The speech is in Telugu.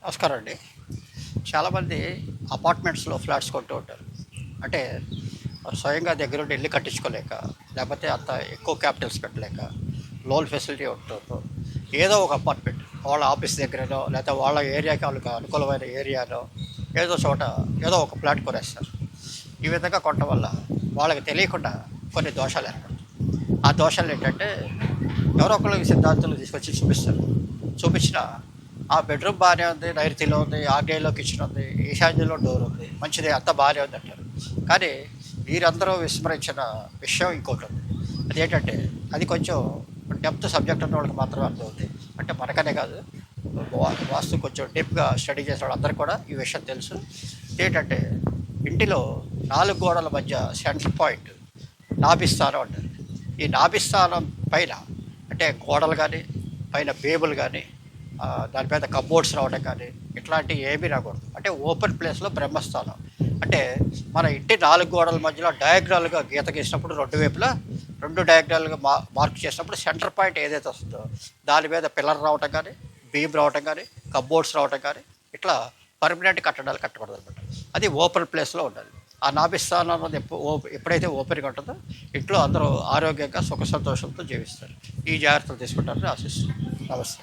నమస్కారం అండి. చాలామంది అపార్ట్మెంట్స్‌లో ఫ్లాట్స్ కొంటూ ఉంటారు. అంటే వారు స్వయంగా దగ్గరుండి ఇల్లు కట్టించుకోలేక, లేకపోతే అంత ఎక్కువ క్యాపిటల్స్ పెట్టలేక, లోన్ ఫెసిలిటీ ఉండటంతో ఏదో ఒక అపార్ట్మెంట్ వాళ్ళ ఆఫీస్ దగ్గరనో, లేకపోతే వాళ్ళ ఏరియాకి వాళ్ళకి అనుకూలమైన ఏరియాలో ఏదో చోట ఏదో ఒక ఫ్లాట్ కొనేస్తారు. ఈ విధంగా కొనటం వల్ల వాళ్ళకి తెలియకుండా కొన్ని దోషాలు ఏర్పడతాయి. ఆ దోషాలు ఏంటంటే ఎవరో ఒకళ్ళు సిద్ధాంతులు తీసుకొచ్చి చూపిస్తారు. చూపించినా ఆ బెడ్రూమ్ బాగానే ఉంది, నైరుతిలో ఉంది, ఆగ్నేయంలో కిచెన్ ఉంది, ఈశాన్యంలో డోర్ ఉంది, మంచిదే అంతా బాగానే ఉంది అంటారు. కానీ వీరందరూ విస్మరించిన విషయం ఇంకోటి ఉంది. అదేంటంటే అది కొంచెం డెప్త్ సబ్జెక్ట్ ఉన్న వాళ్ళకి మాత్రమే అర్థమవుతుంది. అంటే మనకనే కాదు, వాస్తు కొంచెం డీప్గా స్టడీ చేసిన వాళ్ళందరికీ కూడా ఈ విషయం తెలుసు. ఏంటంటే ఇంటిలో 4 గోడల మధ్య సెంటర్ పాయింట్ నాభిస్థానం అంటారు. ఈ నాభిస్థానం పైన అంటే గోడలు కానీ, పైన బేబులు కానీ, దాని మీద కబోర్డ్స్ రావడం కానీ ఇట్లాంటివి ఏమీ రాకూడదు. అంటే ఓపెన్ ప్లేస్లో బ్రహ్మస్థానం. అంటే మన ఇంటి 4 గోడల మధ్యలో డయాగ్రాల్గా గీత గీసినప్పుడు 2 వైపులా 2 డయాగ్రాల్గా మార్క్ చేసినప్పుడు సెంటర్ పాయింట్ ఏదైతే వస్తుందో దాని మీద పిల్లర్ రావటం కానీ, బీమ్ రావటం కానీ, కబోర్డ్స్ రావటం కానీ ఇట్లా పర్మనెంట్ కట్టడాలు కట్టకూడదు అనమాట. అది ఓపెన్ ప్లేస్లో ఉండాలి. ఆ నాభిస్థానం అన్నది ఎప్పుడైతే ఓపెన్గా ఉంటుందో ఇంట్లో అందరూ ఆరోగ్యంగా సుఖ సంతోషంతో జీవిస్తారు. ఈ జాగ్రత్తలు తీసుకుంటారని ఆశిస్తున్నాను. నమస్తే.